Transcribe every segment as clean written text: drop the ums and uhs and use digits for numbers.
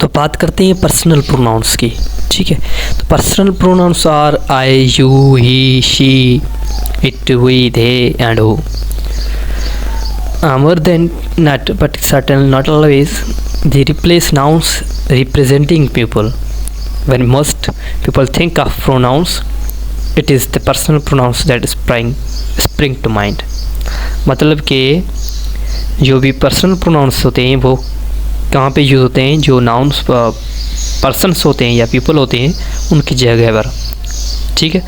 तो बात करते हैं पर्सनल प्रोनाउंस की, ठीक है। तो personal pronouns are I, you, he, she, it, we, they and who. More than not, but certainly not always, they replace nouns representing people. When most people think of pronouns, it is the personal pronouns that spring to mind. मतलब कि जो भी personal pronouns होते हैं वो कहाँ पे use होते हैं, जो नाउन्स पर्सन्स होते हैं या पीपल होते हैं उनकी जगह पर, ठीक है।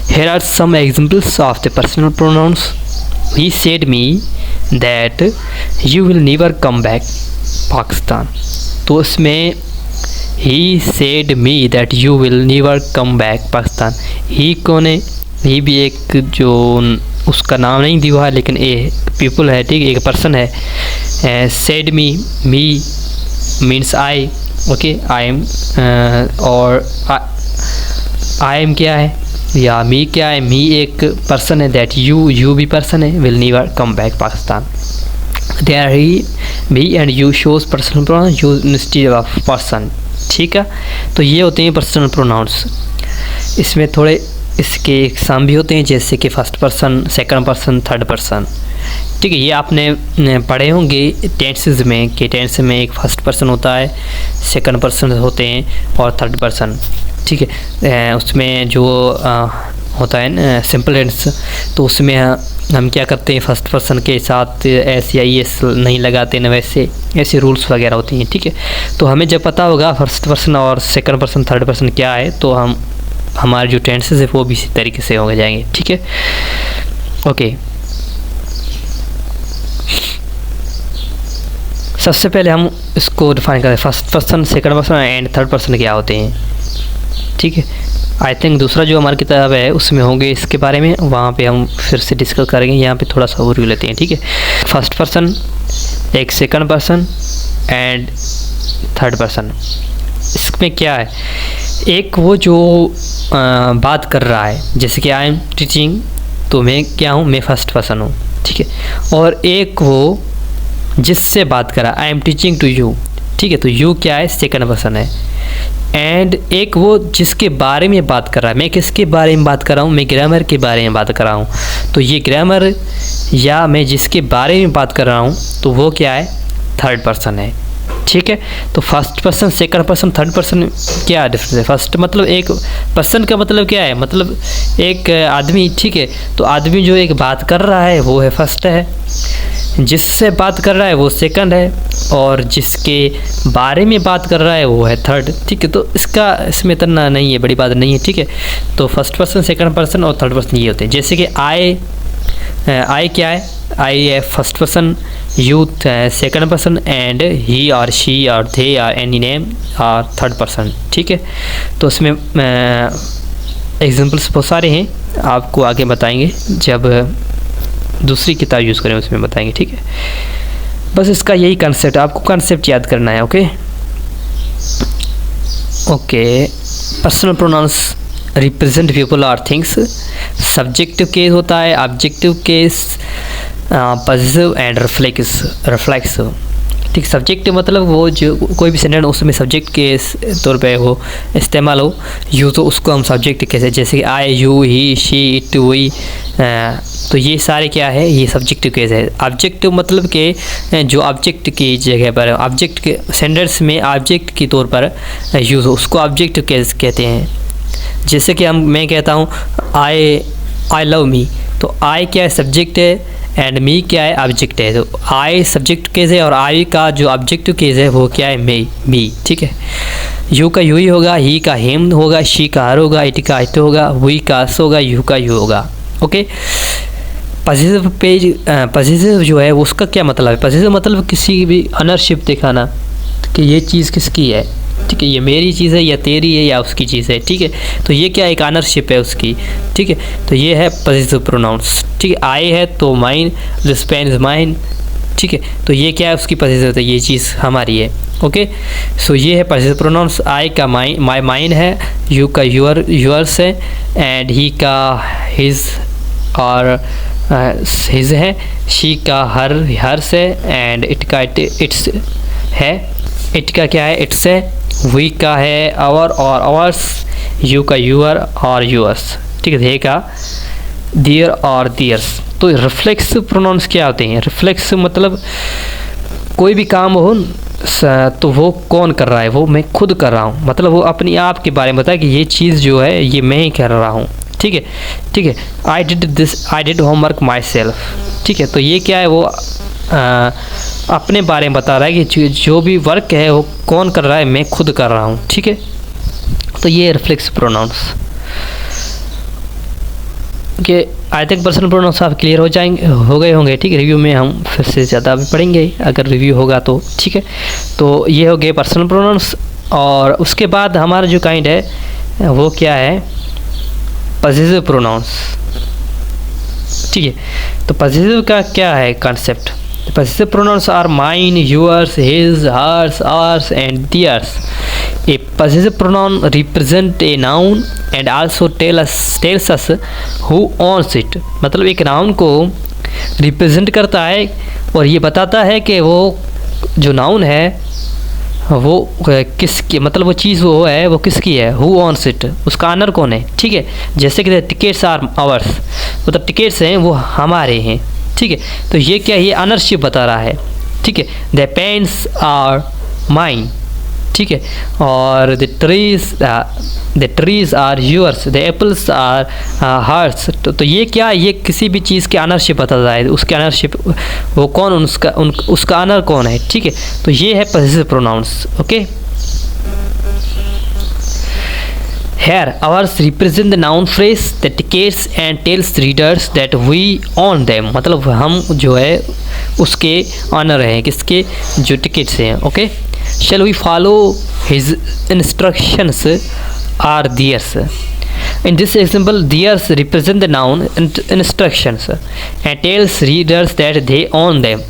Here are some examples of the personal pronouns. He said me that you will never come back Pakistan. तो इसमें he said me that you will never come back Pakistan. he कौन है? he भी एक जो उसका नाम नहीं दिया है लेकिन ए पीपल है, ठीक है, एक पर्सन है। said me means I, okay, I am और I am क्या है या मी क्या है? मी एक पर्सन है, दैट यू भी पर्सन है, will never come back Pakistan. There he, me and you shows personal pronouns use instead of person, ठीक है। तो ये होते हैं पर्सनल प्रोनाउंस। इसमें थोड़े इसके एग्जाम भी होते हैं, जैसे कि first person, second person, third person, ठीक है। ये आपने पढ़े होंगे टेंसेस में कि टेंस में एक फर्स्ट पर्सन होता है, सेकंड पर्सन होते हैं और थर्ड पर्सन, ठीक है। उसमें जो होता है ना सिंपल टेंस, तो उसमें हम क्या करते हैं, फर्स्ट पर्सन के साथ एस या एस नहीं लगाते ना, वैसे ऐसे रूल्स वगैरह होते हैं, ठीक है। तो हमें जब पता होगा फर्स्ट पर्सन और सेकंड पर्सन, थर्ड पर्सन क्या है, तो हमारे जो टेंसेस है वो भी इसी तरीके से हो जाएंगे, ठीक है, ओके। सबसे पहले हम इसको डिफाइन करते हैं, first person, second person and third person क्या होते हैं, ठीक है। आई थिंक दूसरा जो हमारी किताब है उसमें होंगे इसके बारे में, वहाँ पे हम फिर से डिस्कस करेंगे। यहाँ पे थोड़ा सा ओवरव्यू लेते हैं, ठीक है। फर्स्ट पर्सन, एक second person and third person. इसमें क्या है, एक वो जो बात कर रहा है, जैसे कि आई एम टीचिंग, तो मैं क्या हूँ, मैं फर्स्ट पर्सन हूँ, ठीक है। और एक वो जिससे बात कर रहा है, I am teaching to you, ठीक है, तो यू क्या है, सेकंड पर्सन है। एंड एक वो जिसके बारे में बात कर रहा है, मैं किसके बारे में बात कर रहा हूँ, मैं ग्रामर के बारे में बात कर रहा हूँ, तो ये ग्रामर या मैं जिसके बारे में बात कर रहा हूँ तो वो क्या है, थर्ड पर्सन है, ठीक है। तो first person, second person, third person क्या डिफरेंस है? फर्स्ट मतलब एक पर्सन का मतलब क्या है, मतलब एक आदमी, ठीक है। तो आदमी जो एक बात कर रहा है वो है फर्स्ट है, जिससे बात कर रहा है वो सेकंड है, और जिसके बारे में बात कर रहा है वो है थर्ड, ठीक है। तो इसमें इतना नहीं है, बड़ी बात नहीं है, ठीक है। तो फर्स्ट पर्सन, सेकंड पर्सन और थर्ड पर्सन ये होते हैं। जैसे कि आई क्या है, आई है first person, youth second person and he और शी और दे और एनी नेम और थर्ड पर्सन, ठीक है। तो इसमें एग्जांपल्स बहुत सारे हैं, आपको आगे बताएंगे जब दूसरी किताब यूज़ करें उसमें बताएंगे, ठीक है। बस इसका यही कंसेप्ट, आपको कंसेप्ट याद करना है, okay okay. Personal pronouns represent people और थिंग्स। सब्जेक्टिव केस होता है, objective case, positive and reflexive, ठीक। सब्जेक्टिव मतलब वो जो कोई भी सेंटेंस उसमें सब्जेक्ट के तौर पे वो इस्तेमाल हो, यूँ तो उसको हम सब्जेक्ट कैसे, जैसे कि I, you, he, she, it, we, तो ये सारे क्या है, ये सब्जेक्टिव केस है। ऑब्जेक्टिव मतलब कि जो ऑब्जेक्ट की जगह पर, ऑब्जेक्ट के सेंटेंस में ऑब्जेक्ट के तौर पर यूज़ हो, उसको ऑब्जेक्टिव केस कहते हैं। जैसे कि मैं कहता हूँ आई लव मी, तो आई क्या है, सब्जेक्ट है, एंड मी क्या है, ऑब्जेक्ट है। तो आई सब्जेक्ट केस है और आई का जो ऑब्जेक्टिव केस है वो क्या है, मी, ठीक है। यू का यू ही होगा, ही का हिम होगा, शी का हर होगा, इट का इट होगा, वी का अस होगा, यू का यू होगा, ओके। पॉजिटिव जो है उसका क्या मतलब है, पॉजिटिव मतलब किसी भी ऑनरशिप दिखाना कि ये चीज़ किसकी है, ठीक है, ये मेरी चीज़ है या तेरी है या उसकी चीज़ है, ठीक है। तो ये क्या एक ऑनरशिप है उसकी, ठीक है। तो ये है पॉजिटिव प्रोनाउंस, ठीक है। आई है तो mine, this pen is mine, ठीक है। तो ये क्या है, उसकी पॉजिटिव है, ये चीज़ हमारी है। ओके, सो ये है पॉसेसिव प्रोनाउंस। आई का माई माइन है, यू का योर्स है, एंड ही का हिज और हिज है, शी का हर्स है, एंड इट का इट्स है, इट का क्या है, इट्स है, वी का है आवर और आवर्स, यू का यूर और यूअर्स, ठीक है, दे का देयर और देयर्स। तो रिफ्लेक्सिव प्रोनाउंस क्या होते हैं? रिफ्लेक्सिव मतलब कोई भी काम हो तो वो कौन कर रहा है, वो मैं खुद कर रहा हूँ, मतलब वो अपनी आप के बारे में बताए कि ये चीज़ जो है ये मैं ही कर रहा हूँ, ठीक है, ठीक है। I did homework my self, ठीक है, तो ये क्या है, वो अपने बारे में बता रहा है कि जो भी वर्क है वो कौन कर रहा है, मैं खुद कर रहा हूँ, ठीक है। तो ये रिफ्लेक्सिव प्रोनाउंस के आई थिंक पर्सनल प्रोनाउंस आप क्लियर हो गए होंगे, ठीक है। रिव्यू में हम फिर से ज़्यादा भी पढ़ेंगे अगर रिव्यू होगा तो, ठीक है। तो ये हो गए पर्सनल प्रोनाउंस, और उसके बाद हमारा जो काइंड है वो क्या है, पॉसेसिव प्रोनाउंस, ठीक है। तो पॉसेसिव का क्या है concept? Possessive pronouns are mine, yours, his, hers, ours and theirs. A possessive pronoun represent a noun and also tells us who owns it। मतलब एक नाउन को रिप्रेजेंट करता है और ये बताता है कि वो जो नाउन है वो किसकी, मतलब वो चीज़ वो है वो किसकी है, who owns it, उसका ऑनर कौन है, ठीक है। जैसे कि टिकट्स आर आवर्स, मतलब टिकट्स हैं वो हमारे हैं, ठीक है। तो ये क्या, ये ऑनरशिप बता रहा है, ठीक है। द पेन्स आर माइन, ठीक है, और the trees are yours, the apples are hers. तो ये क्या, ये किसी भी चीज़ के ऑनरशिप बताता है, उसके ऑनरशिप वो कौन, उसका ऑनर कौन है, ठीक है। तो ये है possessive pronouns, okay. Here ours represent the noun phrase that indicates and tells readers that we own them। मतलब हम जो है उसके ऑनर हैं, किसके, जो टिकट्स हैं, okay. Shall we follow his instructions or theirs? In this example, theirs represent the noun instructions and tells readers that they own them,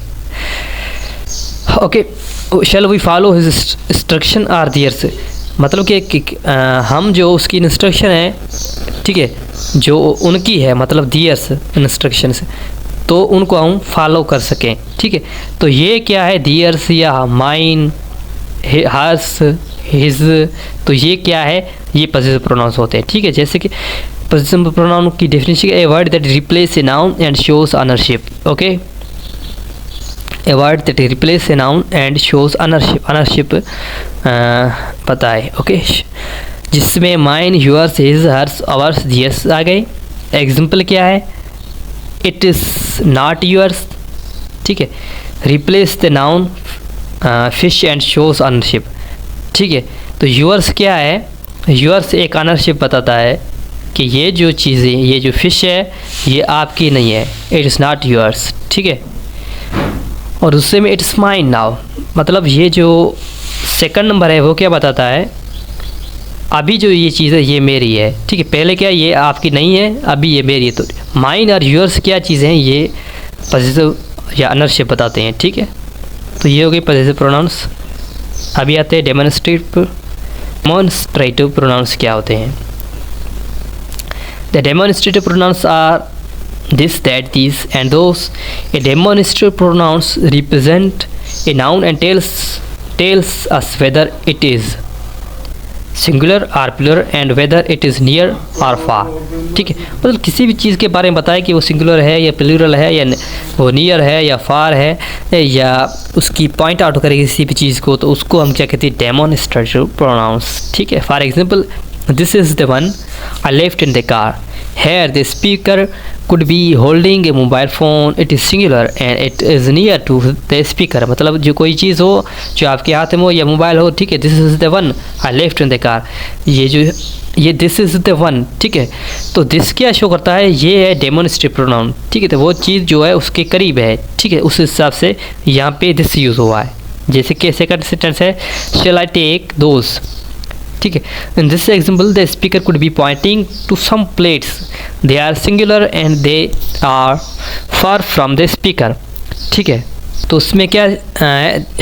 okay। Shall we follow his instruction or theirs? मतलब कि हम जो उसकी instruction है, ठीक है, जो उनकी है, मतलब दियर्स इंस्ट्रक्शंस, तो उनको हम फॉलो कर सकें, ठीक है। तो ये क्या है, दियर्स या माइन, हर्स, हिज, तो ये क्या है, ये पॉसेसिव प्रोनाउंस होते हैं, ठीक है। जैसे कि पॉसेसिव प्रोनाउन की definition, a word that replace a noun and shows ownership, okay. A word that replace a noun and shows ownership बताए, ओके। जिसमें mine, yours, his, hers, ours, theirs आ गए। एग्जाम्पल क्या है, इट इज़ नॉट यूअर्स, ठीक है। Replace the noun fish and shows ownership, ठीक है। तो यूअर्स क्या है, यूअर्स एक ऑनरशिप बताता है कि ये जो चीज़ें, ये जो फिश है ये आपकी नहीं है, इट इज़ नॉट यूअर्स, ठीक है। और दूसरे में इट्स माइन नाउ, मतलब ये जो सेकंड नंबर है वो क्या बताता है, अभी जो ये चीज़ है ये मेरी है, ठीक है। पहले क्या, ये आपकी नहीं है, अभी ये मेरी है। तो माइन और यूअर्स क्या चीज़ें हैं, ये पॉसेसिव या ऑनरशिप बताते हैं, ठीक है। तो ये हो गई पॉसेसिव प्रोनाउंस। अभी आते हैं डेमोन्स्ट्रेटिव प्रोनाउंस क्या होते हैं। The demonstrative pronouns are this, that, these and those। A demonstrative pronouns represent a noun and tells us whether it is singular or plural and whether it is near or far, ठीक है। मतलब किसी भी चीज़ के बारे में बताए कि वो सिंगुलर है या प्लूरल है, या वो नियर है या फार है, या उसकी पॉइंट आउट करेगी किसी भी चीज़ को, तो उसको हम क्या कहते हैं, डेमोन्स्ट्रेटिव प्रोनाउंस, ठीक है। For example, this is the one I left in the car. Here the speaker could be holding a mobile phone, it is singular and it is near to the speaker। मतलब जो कोई चीज़ हो जो आपके हाथ में हो या मोबाइल हो, ठीक है। This is the one I left in the car, ये दिस इज़ द वन, ठीक है। तो दिस क्या शो करता है, ये है डेमोन्स्ट्रेटिव प्रोनाउन, ठीक है। तो वो चीज़ जो है उसके करीब है, ठीक है, उस हिसाब से यहाँ पे दिस यूज़ हुआ है। जैसे कि सेकंड सेंटेंस है, शैल आई टेक दोज, ठीक है। In this example the speaker could be pointing to some plates, they are singular and they are far from the speaker, ठीक है। तो उसमें क्या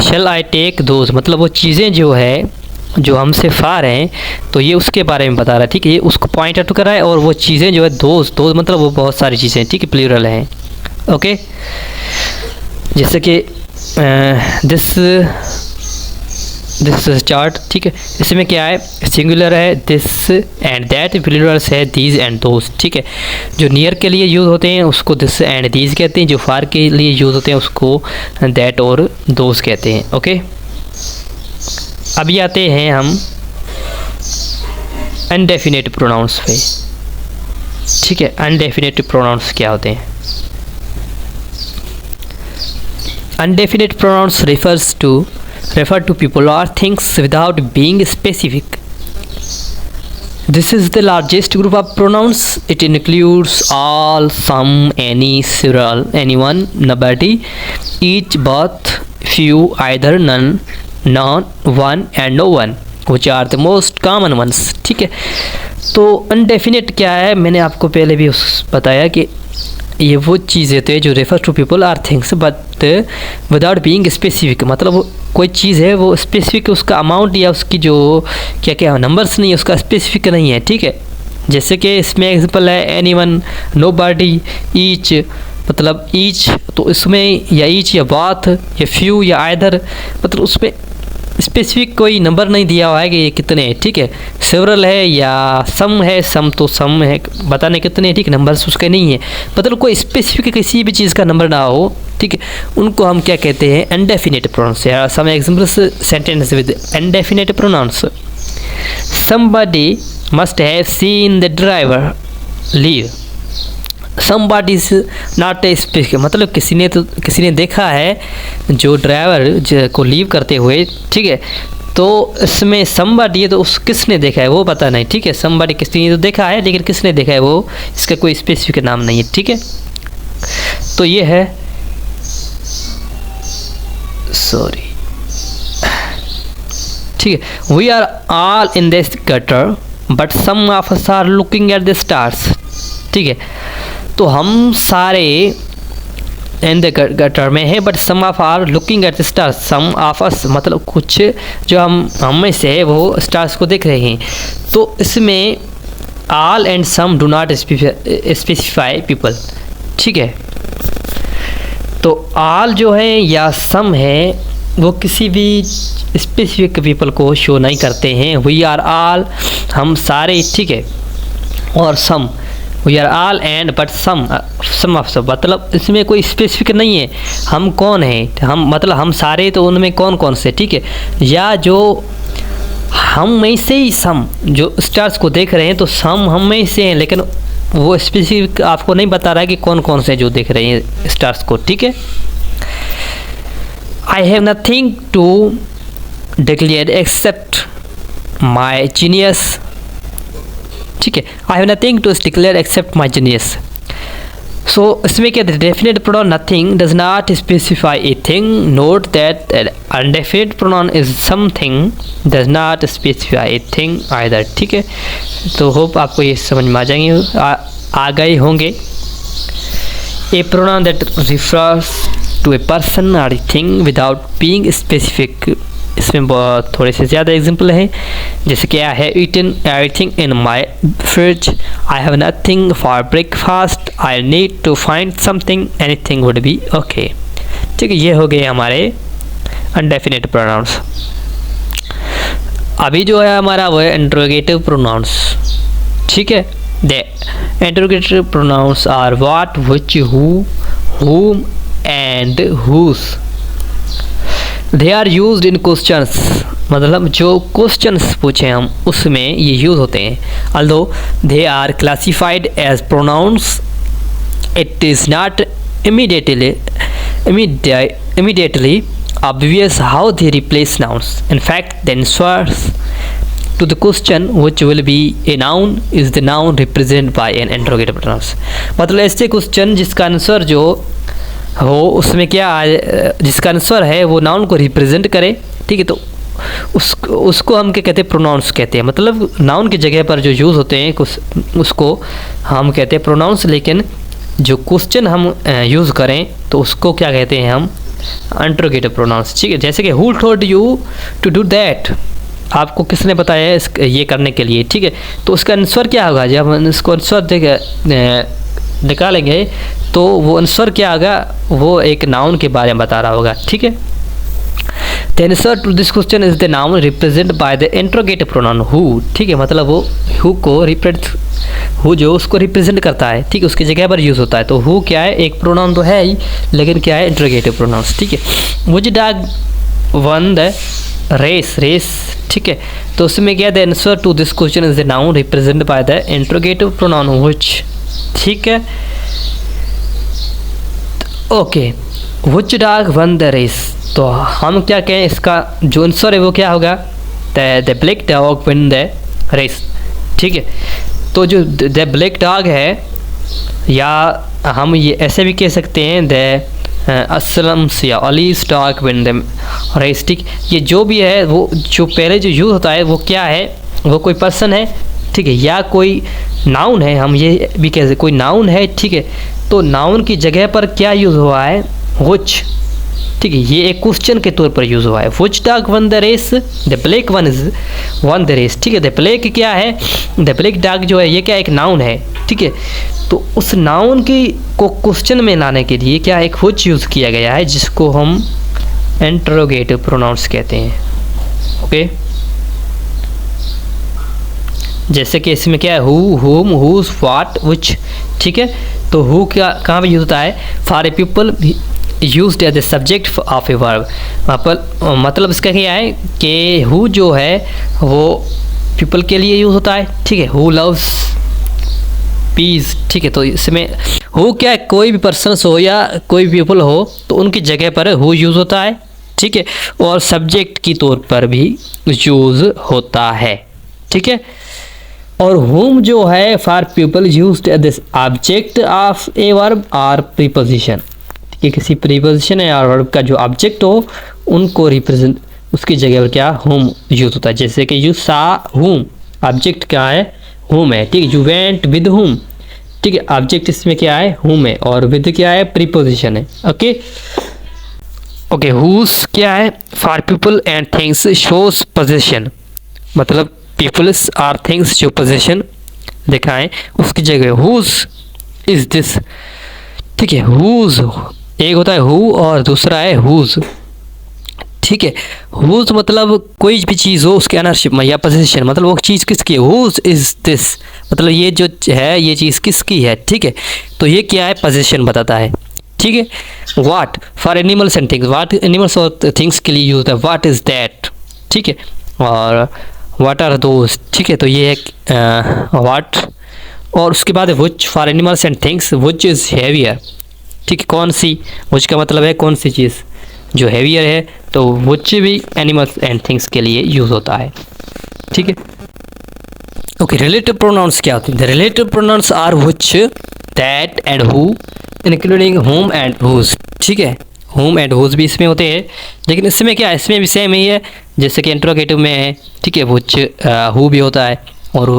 शैल आई टेक दोज, मतलब वो चीज़ें जो है जो हमसे फार हैं, तो ये उसके बारे में बता रहा है, ठीक है। ये उसको पॉइंट आउट कर रहा है, और वो चीज़ें जो है दोज मतलब वो बहुत सारी चीज़ें, ठीक है, प्लूरल हैं। ओके, जैसे कि दिस चार्ट, ठीक है, इसमें क्या है, सिंगुलर है दिस एंड दैट, प्लूरल्स है दीज एंड दोज, ठीक है। जो नियर के लिए यूज़ होते हैं उसको दिस एंड दीज कहते हैं, जो फार के लिए यूज़ होते हैं उसको दैट और दोज कहते हैं। ओके, अभी आते हैं हम अनडेफिनेट प्रोनाउंस पे, ठीक है। अनडेफिनेट प्रोनाउंस क्या होते हैं? Indefinite pronounce refer to people or things without being specific. This is the largest group of pronouns. It includes all, some, any, several, anyone, nobody, each, both, few, either, none, one and no one, which are the most common ones, ठीक है। तो अनडेफिनेट क्या है, मैंने आपको पहले भी बताया कि ये वो चीज़ होती है जो refer to people or things but without being specific, मतलब वो कोई चीज़ है वो स्पेसिफिक उसका अमाउंट या उसकी जो क्या क्या नंबर्स नहीं है, उसका स्पेसिफिक नहीं है, ठीक है। जैसे कि इसमें एग्जांपल है एनीवन, नोबडी, ईच, मतलब ईच, तो इसमें या ईच या बाथ या फ्यू या आइदर, मतलब उसमें स्पेसिफिक कोई नंबर नहीं दिया हुआ है कि ये कितने हैं, ठीक है। सेवरल है या सम है, सम तो सम है, बताने कितने, ठीक, नंबर्स उसके नहीं है, मतलब कोई स्पेसिफिक किसी भी चीज़ का नंबर ना हो, ठीक है, उनको हम क्या कहते हैं, अनडेफिनेट प्रोनाउंस। या some examples sentence with indefinite pronouns. Somebody must have seen the driver leave. Somebody is not a specific, मतलब किसी ने देखा है जो ड्राइवर को लीव करते हुए, ठीक है। तो इसमें समबडी है तो उस किसने देखा है वो पता नहीं, ठीक है। समबडी किसी ने तो देखा है लेकिन किसने देखा है वो, इसका कोई स्पेसिफिक नाम नहीं है, ठीक है। तो ये है, सॉरी, ठीक है। We are all in this gutter but some of us are looking at the stars, ठीक है। तो हम सारे इन द गटर में है but some of are looking at the stars. Some of us मतलब कुछ जो हम में से है वो स्टार्स को देख रहे हैं। तो इसमें all and some do not specify people, ठीक है। तो ऑल जो है या सम है वो किसी भी स्पेसिफिक पीपल को शो नहीं करते हैं। वी आर ऑल, हम सारे, ठीक है, और some, we are all and but some of सब, मतलब इसमें कोई स्पेसिफिक नहीं है हम कौन हैं, हम मतलब हम सारे, तो उनमें कौन कौन से, ठीक है। या जो हम में से ही सम जो स्टार्स को देख रहे हैं तो सम हम में से हैं, लेकिन वो स्पेसिफिक आपको नहीं बता रहा है कि कौन कौन से जो देख रहे हैं स्टार्स को, ठीक है। I have nothing to declare except my genius, ठीक है। I have nothing to declare except my genius. So इसमें क्या, definite pronoun nothing does not specify a thing. Note that indefinite pronoun is something does not specify a thing either, ठीक है। तो hope आपको ये समझ में आ जाएंगे, आ गए होंगे। A pronoun that refers to a person और a thing without being specific, इसमें बहुत थोड़े से ज़्यादा एग्जाम्पल हैं, जैसे कि I have eaten everything in my fridge, I have nothing for breakfast, I need to find something, anything would be okay, ठीक है। ये हो गए हमारे अनडेफिनेट प्रोनाउंस। अभी जो है हमारा वो है इंट्रोगेटिव प्रोनाउंस, ठीक है। The interrogative pronouns are what, which, who, whom and whose. They are used in questions, मतलब जो क्वेश्चंस पूछे हम उसमें ये यूज़ होते हैं। although they are classified as pronouns, it is not immediately obvious how they replace nouns. In fact, the answers to the question which will be a noun is the noun represented by an interrogative pronouns. मतलब ऐसे question जिसका answer जो हो उसमें क्या जिसका answer है वो नाउन को रिप्रेजेंट करे, ठीक है। तो उसको हम क्या कहते हैं, प्रोनाउंस कहते हैं। मतलब नाउन की जगह पर जो यूज़ होते हैं उसको हम कहते हैं प्रोनाउंस, लेकिन जो क्वेश्चन हम यूज़ करें तो उसको क्या कहते हैं हम इंट्रोगेटिव प्रोनाउंस, ठीक है। जैसे कि who told you to do that, आपको किसने बताया है ये करने के लिए, ठीक है। तो उसका आंसर क्या होगा, जब हम इसको आंसर निकालेंगे तो वो आंसर क्या होगा, वो एक नाउन के बारे में बता रहा होगा, ठीक है। The answer to this question is the noun represented by the interrogative pronoun who, ठीक है। मतलब वो who को who जो उसको रिप्रेजेंट करता है, ठीक है, उसकी जगह पर यूज़ होता है। तो who क्या है, एक प्रोनाउन तो है ही, लेकिन क्या है, इंट्रोगेटिव प्रोनाउंस, ठीक है। Which dog won the race, ठीक है। तो उसमें क्या, the answer to this question is the noun represented by the interrogative pronoun which, ठीक है। Okay, which dog won the race, तो हम क्या कहें, इसका जो आंसर है वो क्या होगा, the black dog win the race, ठीक है। तो जो द ब्लैक डॉग है, या हम ये ऐसे भी कह सकते हैं द असलम्स या अलीस डॉग विन द रेस, ठीक। ये जो भी है, वो जो पहले जो यूज़ होता है वो क्या है, वो कोई पर्सन है, ठीक है, या कोई नाउन है, हम ये भी कह सकते कोई नाउन है, ठीक है। तो नाउन की जगह पर क्या यूज़ हुआ है, व्हिच, ठीक है, ये एक क्वेश्चन के तौर पर यूज़ हुआ है। Which dog won the race, the black one is won the race, ठीक है। द ब्लैक क्या है, द ब्लैक डॉग जो है ये क्या एक नाउन है, ठीक है। तो उस नाउन की को क्वेश्चन में लाने के लिए क्या एक व्हिच यूज़ किया गया है, जिसको हम इंट्रोगेटिव प्रोनाउंस कहते हैं, ओके। जैसे कि इसमें क्या है, हु, हुम, हुज, व्हाट, व्हिच, ठीक है। तो हु क्या कहाँ पे यूज होता है, for a people used as the subject of a verb, वहाँ पर मतलब इसका क्या है कि हु जो है वो पीपल के लिए यूज़ होता है, ठीक है। हु लव्स पीस, ठीक है। तो इसमें हु क्या है, कोई भी पर्सनस हो या कोई पीपल हो तो उनकी जगह पर हु यूज़ होता है, ठीक है। और सब्जेक्ट की तौर पर भी यूज़ होता है, ठीक है। और whom जो है for people used as this object of a verb और प्रीपोजिशन, ठीक है। किसी प्रीपोजिशन या वर्ब का जो ऑब्जेक्ट हो उनको रिप्रेजेंट, उसकी जगह पर क्या whom यूज होता है। जैसे कि यू सा whom, ऑब्जेक्ट क्या है, whom है, ठीक है। यू वेंट विद whom, ठीक है, ऑब्जेक्ट इसमें क्या है, whom है, और विद क्या है, प्रीपोजिशन है, ओके। ओके, whose क्या है, for people and things shows position, मतलब पीपल्स आर थिंग्स जो पोजीशन दिखाएं, उसकी जगह हुज इज दिस, ठीक है। हुज एक होता है हु और दूसरा है हुज, ठीक है। हुज मतलब कोई भी चीज़ हो उसके अनरशिप में या पोजीशन, मतलब वो चीज़ किसकी है, हुज इज दिस, मतलब ये जो है ये चीज़ किसकी है, ठीक है। तो ये क्या है, पोजीशन बताता है, ठीक है। What for animals and things, what animals और थिंग्स के लिए यूज होता है, वाट इज दैट, ठीक है। और वाट आर दोज, ठीक है। तो ये है वाट, और उसके बाद है which for animals and things, which is heavier, ठीक है। कौन सी, व्हिच का मतलब है कौन सी चीज़ जो हैवियर है, तो व्हिच भी एनिमल्स एंड थिंग्स के लिए यूज़ होता है, ठीक है। ओके, रिलेटिव प्रोनाउंस क्या होते हैं, the relative pronouns are which, that and who, including whom and whose, ठीक है। होम एंड हुज भी इसमें होते हैं, लेकिन इसमें क्या है, इसमें भी सेम ही है जैसे कि इंट्रोगेटिव में है, ठीक है। व्हिच हु भी होता है, और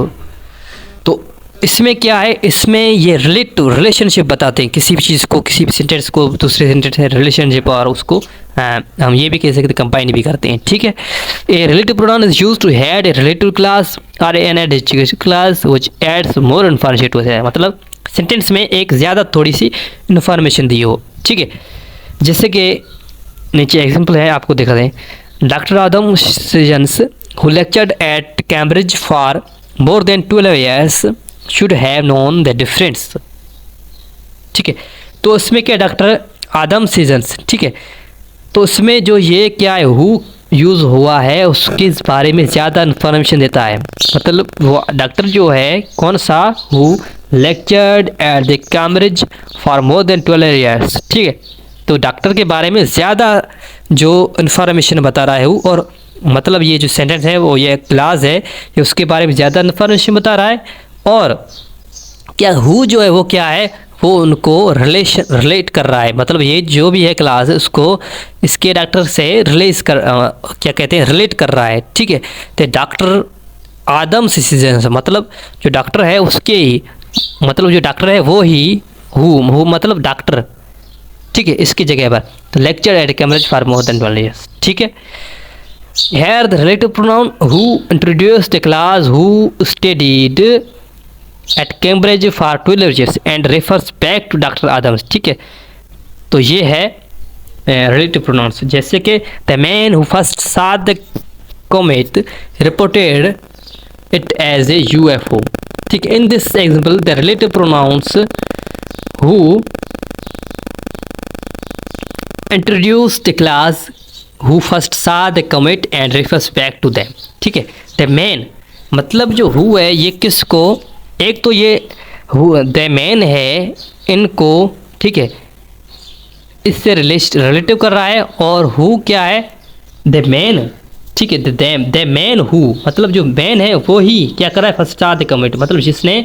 तो इसमें क्या है, इसमें ये रिलेशनशिप बताते हैं, किसी भी चीज़ को, किसी भी सेंटेंस को दूसरे सेंटेंस से रिलेशनशिप, और उसको हम ये भी कह सकते हैं कंबाइन भी करते हैं, ठीक है। A relative pronoun is used to head a relative clause और an adjective clause which adds more information to है, मतलब सेंटेंस में एक ज़्यादा थोड़ी सी इन्फॉर्मेशन दी हो, ठीक है। जैसे कि नीचे एग्जाम्पल है, आपको दिखा दें, doctor Adam Sissons who lectured at Cambridge for more than 12 years should have known the difference, ठीक है। तो उसमें क्या, डॉक्टर आदम सीजन्स, ठीक है। तो उसमें जो ये क्या है, हु यूज़ हुआ है उसके बारे में ज़्यादा इन्फॉर्मेशन देता है, मतलब वो डॉक्टर जो है कौन सा, who lectured at the Cambridge for more than 12 years, ठीक है। तो डॉक्टर के बारे में ज़्यादा जो इन्फॉर्मेशन बता रहा है वो, और मतलब ये जो सेंटेंस है वो ये क्लास है, ये उसके बारे में ज़्यादा इन्फॉर्मेशन बता रहा है। और क्या हु जो है वो क्या है, वो उनको रिलेट कर रहा है, मतलब ये जो भी है क्लास है उसको इसके डॉक्टर से क्या कहते हैं, रिलेट कर रहा है, ठीक है। तो डॉक्टर आदम सीजन, मतलब जो डॉक्टर है उसके ही, मतलब जो डॉक्टर है वो ही हु मतलब डॉक्टर, ठीक है, इसकी जगह पर। तो lecture at Cambridge for more than 12 years, ठीक है। Here the relative pronoun who introduced the class who studied at Cambridge for 12 years and refers back to Dr. Adams, ठीक है। तो ये है relative pronouns, जैसे कि the man who first saw the comet reported it as a UFO, ठीक है। In this example the relative pronouns who introduced the class who first saw the comet and refers back to them, ठीक है। the man मतलब जो who है ये किसको, एक तो ये the man है इनको, ठीक है, इससे रिलेटिव कर रहा है, और who क्या है the man, ठीक है। the man who मतलब जो man है वो ही क्या कर रहा है, first saw the comet मतलब जिसने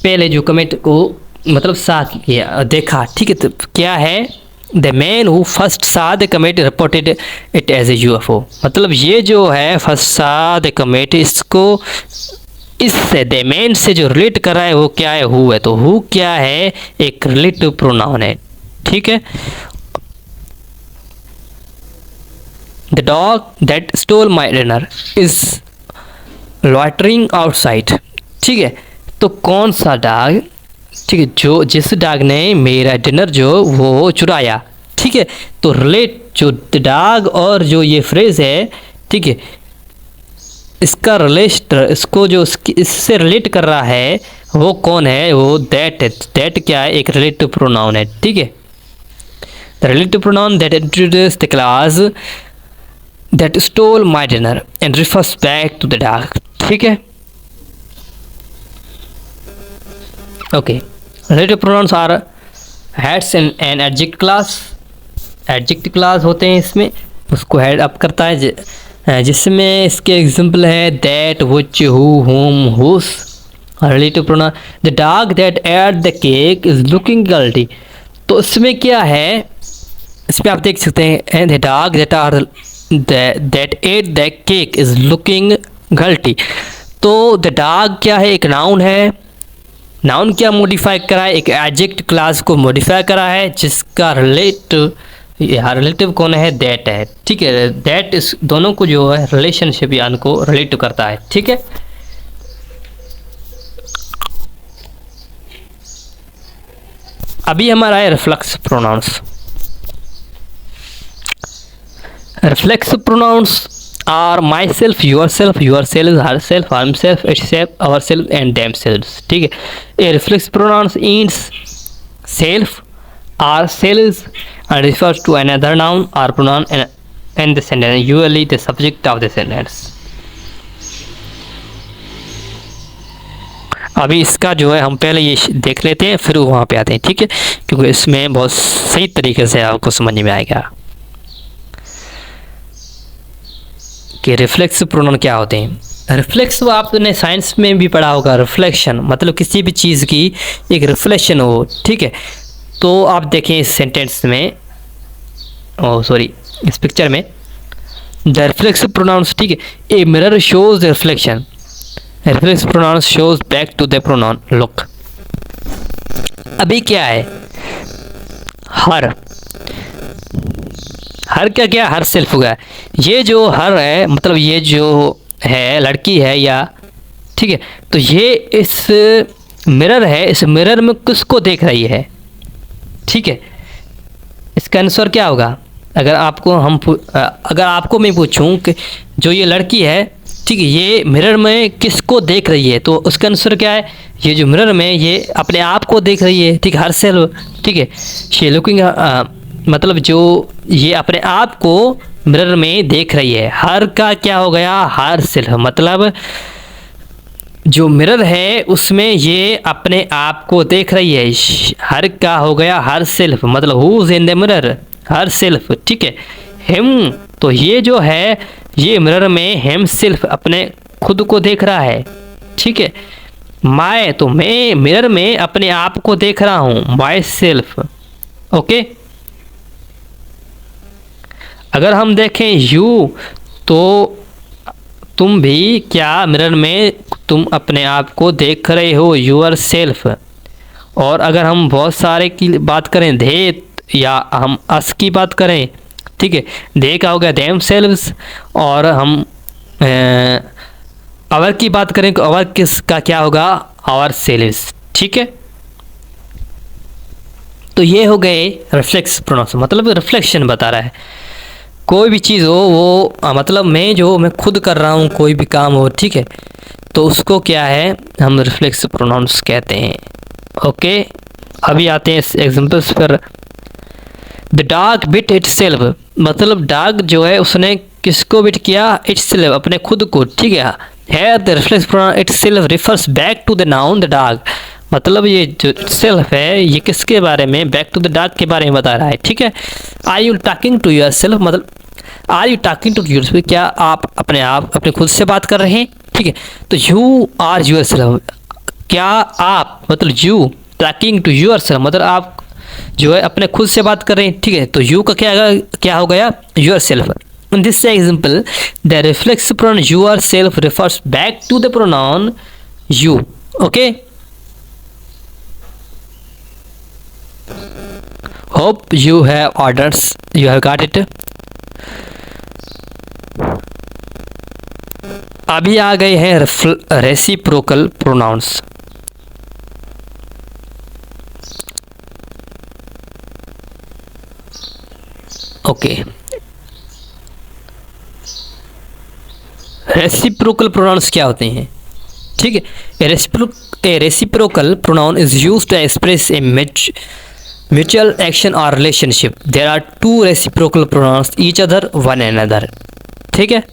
पहले जो कमेट को मतलब सा किया देखा, ठीक है। तो क्या है The man who first saw the comet reported it as a UFO, मतलब ये जो है first saw the comet, इसको इससे the man से जो रिलेट कर रहा है वो क्या है, who है। तो who क्या है, एक रिलेटिव प्रोनाउन है, ठीक है। The dog that stole my dinner is loitering outside, ठीक है। तो कौन सा डॉग, ठीक है, जो जिस डॉग ने मेरा डिनर जो वो चुराया, ठीक है। तो रिलेट जो डॉग और जो ये फ्रेज है, ठीक है, इसका रिलेट इसको जो इससे रिलेट कर रहा है वो कौन है, वो दैट है। दैट क्या है, एक रिलेटिव प्रोनाउन है, ठीक है। The relative pronoun that introduce the clause that stole my dinner and refers back to the dog, ठीक है। Okay, relative pronouns are heads in an adjective clause, adjective clause होते हैं इसमें, उसको हेड अप करता है, जिसमें इसके एग्जांपल है that, which, who, whom, whose. Relative pronoun the dog that ate the cake is looking guilty, तो इसमें क्या है, इसमें आप देख सकते हैं the dog that ate the cake is looking guilty. तो द डॉग क्या है, एक नाउन है, नाउन क्या मॉडिफाई करा है, एक एडजेक्ट क्लास को मॉडिफाई करा है, जिसका रिलेटिव कौन है, दैट है, ठीक है। दैट इस दोनों को जो है रिलेशनशिप या उनको रिलेट करता है, ठीक है। अभी हमारा है reflex pronouns. Reflex pronouns are myself, yourself, yourself, herself, himself, itself, ourself and themselves, ठीक है। A reflex pronouns means self or selves and refers to another noun or pronoun in the sentence, usually the subject of the sentence। अभी इसका जो है हम पहले ये देख लेते हैं, फिर वहाँ पे आते हैं, ठीक है, क्योंकि इसमें बहुत सही तरीके से आपको समझ में आएगा कि रिफ्लेक्स प्रोनाउन क्या होते हैं। रिफ्लेक्स वो आपने साइंस में भी पढ़ा होगा, रिफ्लेक्शन मतलब किसी भी चीज़ की एक रिफ्लेक्शन हो, ठीक है। तो आप देखें इस सेंटेंस में, इस पिक्चर में, द रिफ्लेक्सिव प्रोनाउंस, ठीक है, a mirror shows the reflection, reflex pronouns shows back to the pronoun look. अभी क्या है, हर क्या हर सेल्फ होगा। ये जो हर है मतलब ये जो है लड़की है या, ठीक है, तो ये इस मिरर है, इस मिरर में किसको देख रही है, ठीक है। इसका आंसर क्या होगा, अगर आपको मैं पूछूं कि जो ये लड़की है, ठीक है, ये मिरर में किसको देख रही है, तो उसका आंसर क्या है, ये जो मिरर में ये अपने आप को देख रही है, ठीक है, हर सेल्फ, ठीक है। शी लुकिंग मतलब जो ये अपने आप को मिरर में देख रही है। हर का क्या हो गया, हर सेल्फ मतलब जो मिरर है उसमें ये अपने आप को देख रही है। हर का हो गया हर सेल्फ मतलब who is in the mirror, her self, ठीक है। हिम तो ये जो है ये मिरर में हिम सेल्फ अपने खुद को देख रहा है, ठीक है। माय तो मैं मिरर में अपने आप को देख रहा हूँ, माय सेल्फ, ओके। अगर हम देखें यू तो तुम भी क्या मिरर में तुम अपने आप को देख रहे हो, यूर सेल्फ। और अगर हम बहुत सारे की बात करें, या हम अस की बात करें, ठीक है, दे का हो गया देम सेल्व्स, और हम अवर की बात करें तो अवर किसका क्या होगा, आवर सेल्व्स, ठीक है। तो ये हो गए रिफ्लेक्स प्रोनाउंस, मतलब रिफ्लेक्शन बता रहा है। कोई भी चीज़ हो वो मतलब मैं खुद कर रहा हूँ, कोई भी काम हो, ठीक है, तो उसको क्या है हम रिफ्लेक्स प्रोनाउंस कहते हैं। ओके, अभी आते हैं एग्जांपल्स पर। द डॉग बिट इटसेल्फ, मतलब डॉग जो है उसने किसको बिट किया, इटसेल्फ, अपने खुद को, ठीक है। है the reflex pronoun itself refers back to the noun the dog, मतलब ये जो सेल्फ है ये किसके बारे में, बैक टू द डॉग के बारे में बता रहा है, ठीक है। Are you talking to your self, मतलब are you talking to your self, क्या आप अपने खुद से बात कर रहे हैं, ठीक है। तो यू आर योर सेल्फ, क्या आप, मतलब you talking to your self, मतलब आप जो है अपने खुद से बात कर रहे हैं, ठीक है। तो यू का क्या हो गया, your self. In this example, the reflex pronoun yourself refers back to the pronoun you. Okay. Hope you have orders. You have got it. अभी आ गए हैं reciprocal pronouns. Okay, reciprocal pronouns क्या होते हैं, ठीक है। A reciprocal pronoun is used to express a mutual action और relationship. There are two reciprocal pronouns each other one and other, ठीक है।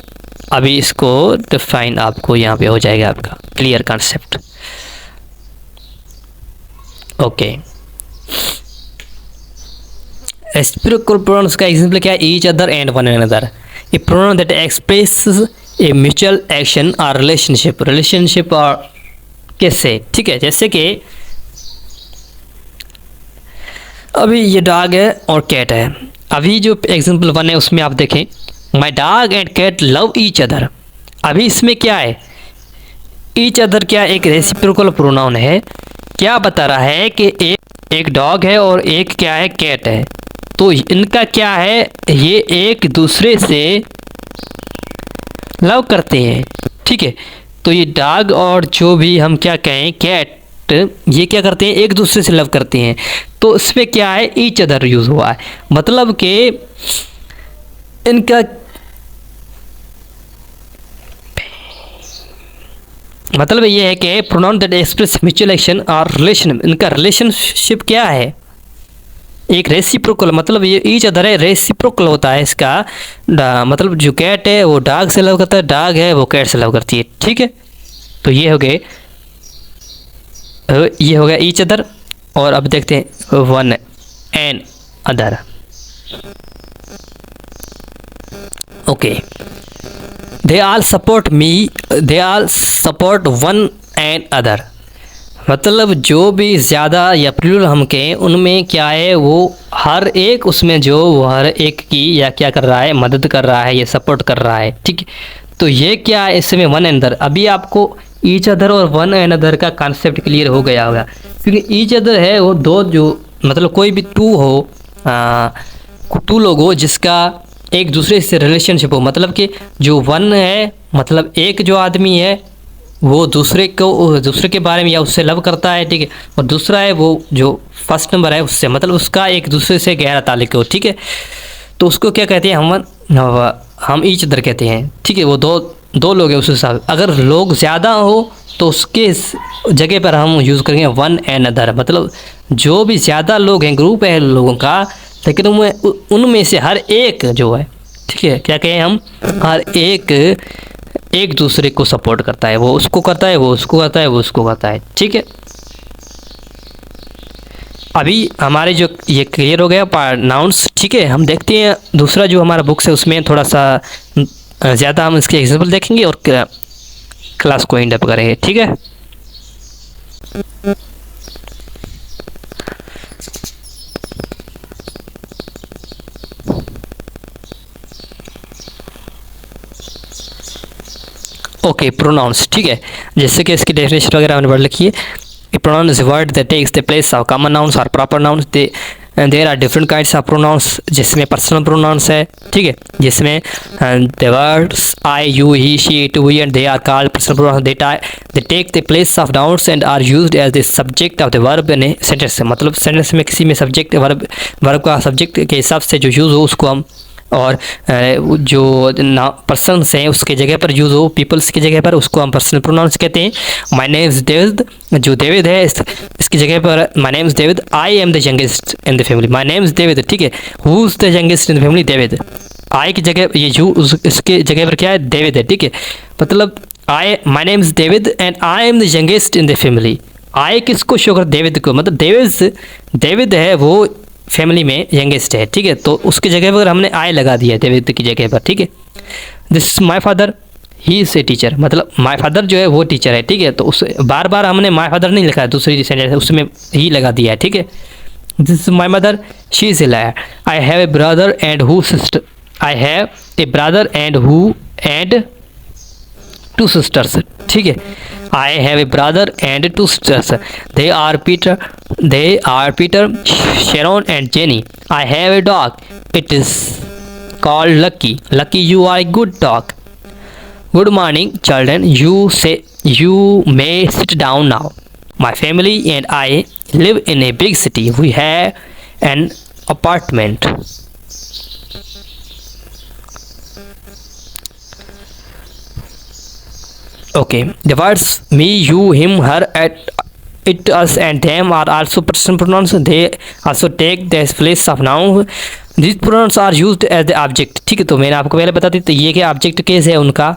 अभी इसको डिफाइन आपको यहाँ पे हो जाएगा, आपका clear concept. Okay, reciprocal pronouns का एग्जांपल क्या है, each other and one and other. A pronoun that expresses a mutual action और रिलेशनशिप और कैसे, ठीक है। जैसे कि अभी ये डॉग है और कैट है। अभी जो एग्जांपल 1 है उसमें आप देखें, my dog and cat love each other. अभी इसमें क्या है, ईच अदर क्या एक रेसिप्रोकल प्रोनाउन है, क्या बता रहा है कि एक डॉग है और एक क्या है, कैट है। तो इनका क्या है, ये एक दूसरे से लव करते हैं, ठीक है। तो ये डॉग और जो भी हम क्या कहें कैट, ये क्या करते हैं, एक दूसरे से लव करते हैं। तो इसमें क्या है, ईच अदर यूज़ हुआ है, मतलब कि इनका मतलब ये है कि pronoun that express mutual action और रिलेशन, इनका रिलेशनशिप क्या है, एक रेसिप्रोकल, मतलब ये ईच अदर है, रेसिप्रोकल होता है इसका। मतलब जो कैट है वो डॉग से लव करता है, डॉग है वो कैट से लव करती है, ठीक है। तो ये हो गया ईच अदर। और अब देखते हैं one and other. Okay, they all support me, they all support one and other, मतलब जो भी ज़्यादा या प्लूरल हम कहें उनमें क्या है, वो हर एक उसमें जो वो हर एक की या क्या कर रहा है, मदद कर रहा है, ये सपोर्ट कर रहा है, ठीक है। तो ये क्या है, इसमें वन एंड अदर। अभी आपको ईच अदर और वन एंड अदर का कॉन्सेप्ट क्लियर हो गया होगा, क्योंकि ईच अदर है वो दो, जो मतलब कोई भी टू लोग हो जिसका एक दूसरे से रिलेशनशिप हो, मतलब कि जो वन है मतलब एक जो आदमी है वो दूसरे के बारे में या उससे लव करता है, ठीक है। और दूसरा है वो जो फर्स्ट नंबर है उससे, मतलब उसका एक दूसरे से गहरा ताल्लुक हो, ठीक है। तो उसको क्या कहते हैं, हम ईच अदर कहते हैं, ठीक है। वो दो लोग हैं उस हिसाब। अगर लोग ज़्यादा हो तो उसके जगह पर हम यूज़ करेंगे वन एंड अदर, मतलब जो भी ज़्यादा लोग हैं, ग्रुप है लोगों का, लेकिन उनमें से हर एक जो है, ठीक है, क्या कहें हम, हर एक दूसरे को सपोर्ट करता है, वो उसको करता है, वो उसको करता है, वो उसको करता है, ठीक है। अभी हमारे जो ये क्लियर हो गया नाउन्स, ठीक है। हम देखते हैं दूसरा जो हमारा बुक्स है उसमें थोड़ा सा ज़्यादा हम इसके एग्जांपल देखेंगे और क्लास को एंड अप करेंगे, ठीक है। ओके, प्रोनाउंस, ठीक है। जैसे कि इसकी डेफिनेशन वगैरह हमने पढ़ लिखी है। Pronoun is word that takes the place of common nouns और proper nouns. They there are different kinds of pronouns, जिसमें पर्सनल प्रोनाउंस है, ठीक है, जिसमें the words I, you, he, she, it, we and they are called personal pronouns. They take the place of nouns and are used as the subject of the verb in a sentence. मतलब sentence में किसी में subject verb का subject के हिसाब से जो use हो उसको हम, और जो पर्सन्स हैं उसके जगह पर यूज़ हो, पीपल्स की जगह पर, उसको हम पर्सनल प्रोनाउंस कहते हैं। माय नेम इज़ डेविड, जो डेविड है इसकी जगह पर my name is David. I am the youngest in the family, my name is David, ठीक है। Who is the youngest in the family, David. I की जगह ये यू, इसके जगह पर क्या है, डेविड है, ठीक है। मतलब I, my name is David and I am the youngest in the family. I किसको शो कर, डेविड को, मतलब डेविड है वो फैमिली में यंगेस्ट है, ठीक है। तो उसकी जगह पर हमने आई लगा दिया डेविड की जगह पर, ठीक है। This is my father, he is a teacher, मतलब माई फादर जो है वो टीचर है, ठीक है। तो उस बार बार हमने माई फादर नहीं लिखा है, दूसरी सेंटेंस उसमें ही लगा दिया है, ठीक है। This is my mother, she is a lawyer. I have a brother and who sister, I have a brother and who and two sisters, ठीक है। I have a brother and two sisters. They are Peter, Sharon and Jenny. I have a dog. It is called Lucky. Lucky, you are a good dog. Good morning, children. You may sit down now. My family and I live in a big city. We have an apartment. Okay, the words me, you, him, her, it, us and them are also personal pronouns. They also take the place of noun. These pronouns are used as the object, ठीक है। तो मैंने आपको पहले बता दी, तो ये क्या ऑब्जेक्ट केस है उनका,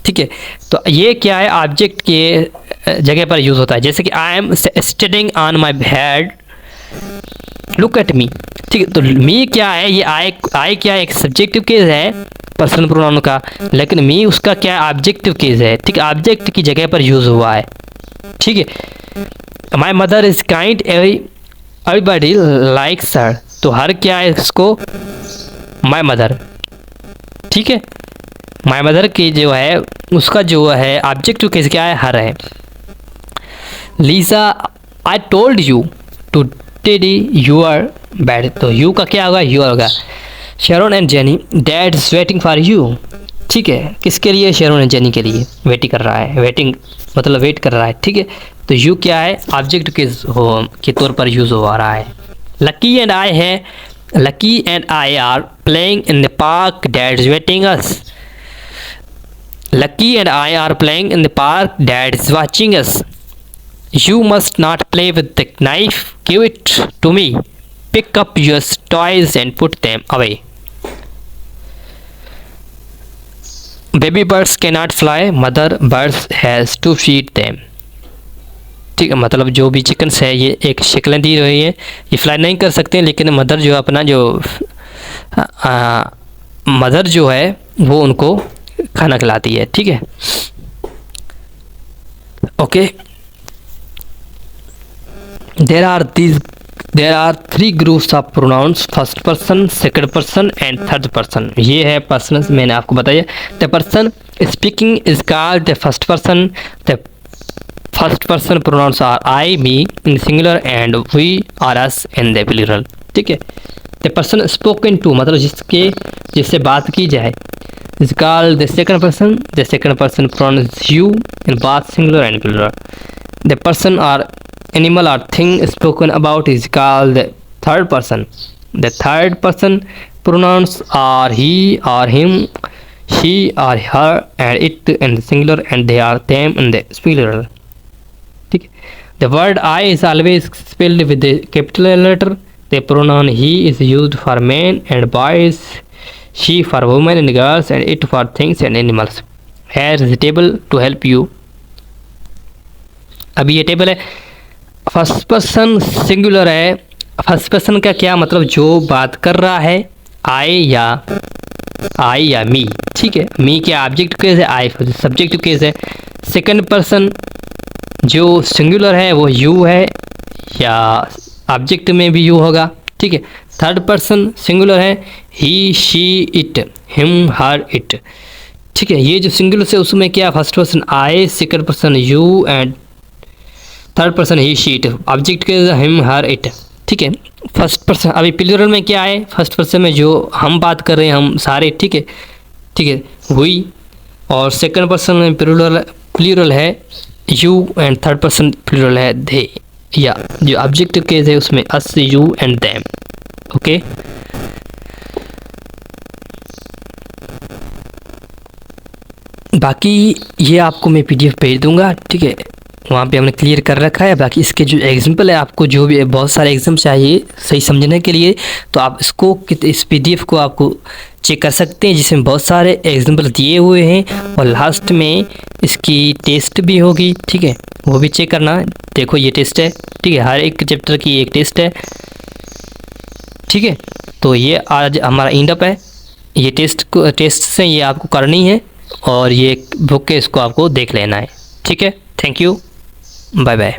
ठीक है। तो ये क्या है, ऑब्जेक्ट के जगह पर यूज़ होता है। जैसे कि I am studying on my head, look at me, ठीक है। तो मी क्या है, ये आई क्या है, एक सब्जेक्टिव केस है पर्सनल प्रोनाउन का, लेकिन मी उसका क्या है, ऑब्जेक्टिव केस है, ठीक है। ऑब्जेक्ट की जगह पर यूज़ हुआ है, ठीक है। My mother is kind, everybody likes her, तो हर क्या है इसको, माई मदर, ठीक है। माई मदर की जो है उसका जो है ऑब्जेक्टिव केस क्या है, हर है। Lisa, I told you to tidy your bed, तो यू का क्या होगा, योर होगा। Sharon and Jenny, dad is waiting for you, ठीक है। किसके लिए, शेरोन एंड जेनी के लिए वेटिंग कर रहा है, वेटिंग मतलब वेट कर रहा है, ठीक है। तो यू क्या है, ऑब्जेक्ट के तौर पर यूज़ हो रहा है। लकी एंड आई है, lucky and I R playing in the park, dad is waiting us. Lucky and I R playing in the park, dad is watching us. You must not play with the knife, give it to me. Pick up your toys and put them away. Baby birds cannot fly, mother birds has to feed them. ठीक है, मतलब जो भी chickens है ये एक शक्लें दी हुई है, ये फ्लाई नहीं कर सकते, लेकिन मदर जो अपना जो मदर जो है वो उनको खाना खिलाती है, ठीक है। Okay, there are three groups of pronouns: first person, second person and third person. ये है persons, मैंने आपको बताया। the person speaking is called the first person. the first person pronouns are I, me in singular and we or us in the plural, ठीक है। the person spoken to मतलब जिससे बात की जाए is called the second person. the second person pronouns you in both singular and plural. the person or animal or thing spoken about is called the third person. The third person pronouns are he or him, she or her and it in the singular and they are them in the plural, ठीक है। The word I is always spelled with the capital letter. The pronoun he is used for men and boys, she for women and girls and it for things and animals. Here is a table to help you. अभी ये table है, first person singular है। First person का क्या मतलब, जो बात कर रहा है आई या मी, ठीक है। मी क्या ऑब्जेक्ट केस है, आई सब्जेक्टिव केस है। सेकंड पर्सन जो सिंगुलर है वो यू है या ऑब्जेक्ट में भी यू होगा, ठीक है। थर्ड पर्सन सिंगुलर है, he, she, it, him, her, it, ठीक है। ये जो सिंगुलर है उसमें क्या, first person I, second person you and third person he, she, it, object के हिम, हर, इट, ठीक है। फर्स्ट पर्सन, अभी प्लूरल में क्या है, फर्स्ट पर्सन में जो हम बात कर रहे हैं हम सारे, ठीक है, ठीक है, हुई। और सेकंड पर्सन में प्लूरल है you, and third person plural है दे, या जो ऑब्जेक्टिव केस है उसमें us, you and them. Okay, बाकी ये आपको मैं पीडीएफ भेज दूंगा, ठीक है, वहाँ पे हमने क्लियर कर रखा है। बाकी इसके जो एग्जाम्पल है, आपको जो भी बहुत सारे एग्जाम चाहिए सही समझने के लिए, तो आप इसको इस पीडीएफ को आपको चेक कर सकते हैं, जिसमें बहुत सारे एग्जाम्पल दिए हुए हैं, और लास्ट में इसकी टेस्ट भी होगी, ठीक है, वो भी चेक करना। देखो ये टेस्ट है, ठीक है, हर एक चैप्टर की एक टेस्ट है, ठीक है। तो ये आज हमारा एंड अप है, ये टेस्ट से ये आपको करनी है, और ये बुक है, इसको आपको देख लेना है, ठीक है। Thank you, bye bye.